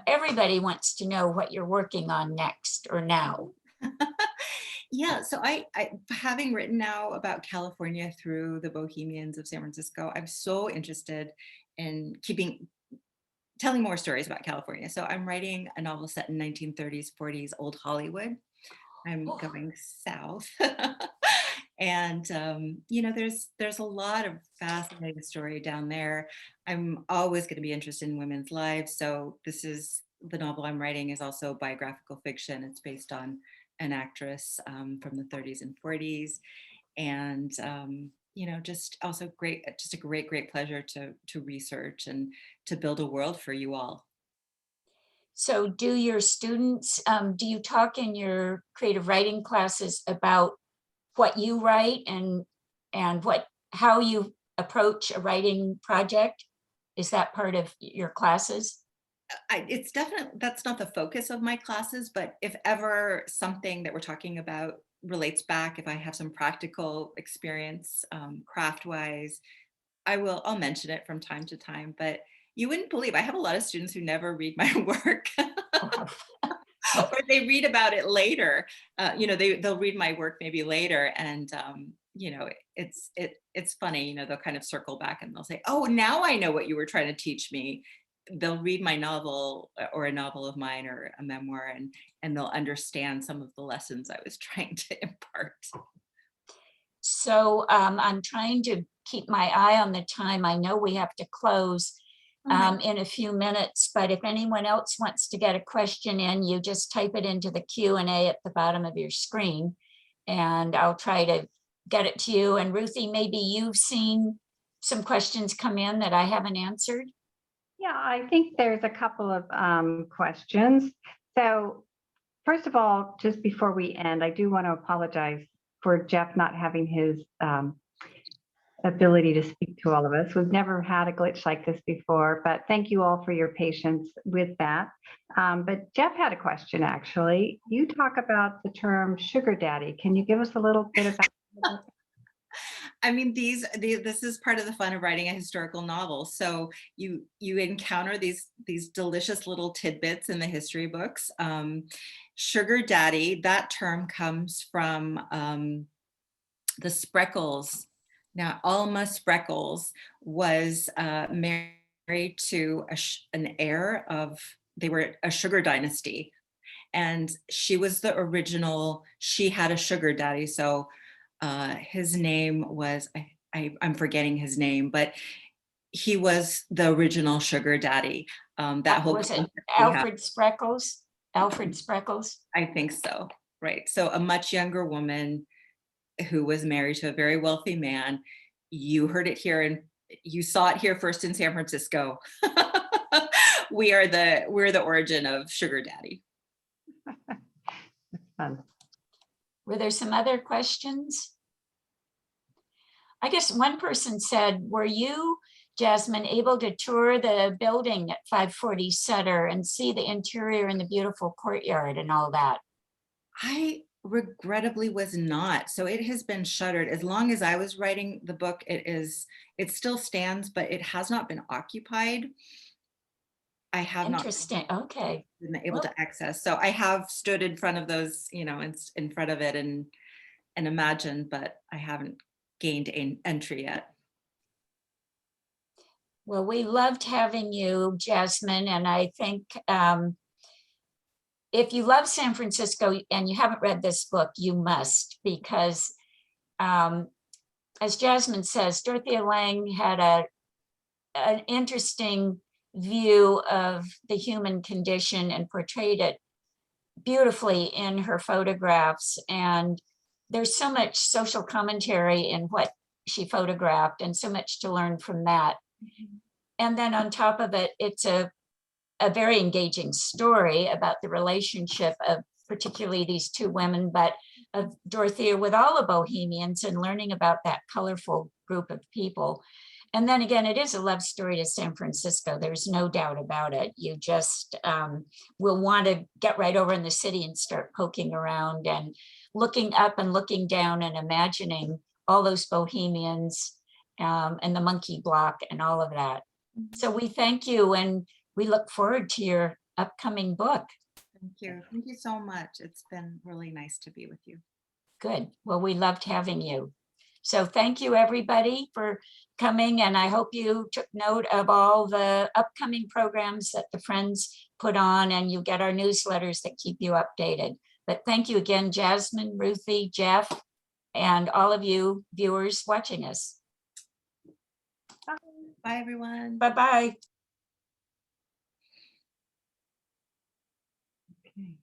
Everybody wants to know what you're working on next or now. Yeah, so I having written now about California through the Bohemians of San Francisco, I'm so interested in telling more stories about California. So I'm writing a novel set in 1930s, 40s, old Hollywood. I'm going south. And there's a lot of fascinating story down there. I'm always going to be interested in women's lives. So the novel I'm writing is also biographical fiction. It's based on an actress from the 30s and 40s, and just also a great pleasure to research and to build a world for you all. So do your students, do you talk in your creative writing classes about what you write and how you approach a writing project? Is that part of your classes? It's definitely, that's not the focus of my classes, but if ever something that we're talking about relates back, if I have some practical experience craft-wise, I'll mention it from time to time. But you wouldn't believe, I have a lot of students who never read my work. Or they read about it later. They'll read my work maybe later, and it's funny. They'll kind of circle back and they'll say, "Oh, now I know what you were trying to teach me." They'll read my novel or a novel of mine or a memoir, and they'll understand some of the lessons I was trying to impart. So I'm trying to keep my eye on the time. I know we have to close in a few minutes, but if anyone else wants to get a question in, you just type it into the Q&A at the bottom of your screen, and I'll try to get it to you. And Ruthie, maybe you've seen some questions come in that I haven't answered. Yeah, I think there's a couple of questions. So first of all, just before we end, I do want to apologize for Jeff not having his ability to speak to all of us. We've never had a glitch like this before, but thank you all for your patience with that. But Jeff had a question, actually. You talk about the term sugar daddy. Can you give us a little bit about I mean, this is part of the fun of writing a historical novel. So you encounter these delicious little tidbits in the history books. Sugar daddy, that term comes from the Spreckles. Now, Alma Spreckles was married to an heir of, they were a sugar dynasty. And she was the original, she had a sugar daddy. So his name was, I'm forgetting his name, but he was the original sugar daddy. That whole was it Alfred Spreckles? Alfred Spreckles? I think so, right. So a much younger woman who was married to a very wealthy man. You heard it here, and you saw it here first in San Francisco. We're the origin of sugar daddy. fun? Were there some other questions? I guess one person said, were you, Jasmin, able to tour the building at 540 Sutter and see the interior and the beautiful courtyard and all that? I regrettably was not. So it has been shuttered. As long as I was writing the book, it still stands, but it has not been occupied. I have not Interesting. Okay. been able Well- to access. So I have stood in front of those, in front of it and imagined, but I haven't gained an entry yet. Well, we loved having you, Jasmin, and I think if you love San Francisco and you haven't read this book, you must, because as Jasmin says, Dorothea Lange had an interesting view of the human condition and portrayed it beautifully in her photographs. And there's so much social commentary in what she photographed and so much to learn from that. And then on top of it, it's a very engaging story about the relationship of particularly these two women, but of Dorothea with all the Bohemians and learning about that colorful group of people. And then again, it is a love story to San Francisco. There's no doubt about it. You just will want to get right over in the city and start poking around and looking up and looking down and imagining all those Bohemians and the monkey block and all of that. So we thank you and we look forward to your upcoming book. Thank you. Thank you so much. It's been really nice to be with you. Good. Well, we loved having you. So thank you, everybody, for coming. And I hope you took note of all the upcoming programs that the Friends put on, and you get our newsletters that keep you updated. But thank you again, Jasmin, Ruthie, Jeff, and all of you viewers watching us. Bye, everyone. Bye-bye. Okay.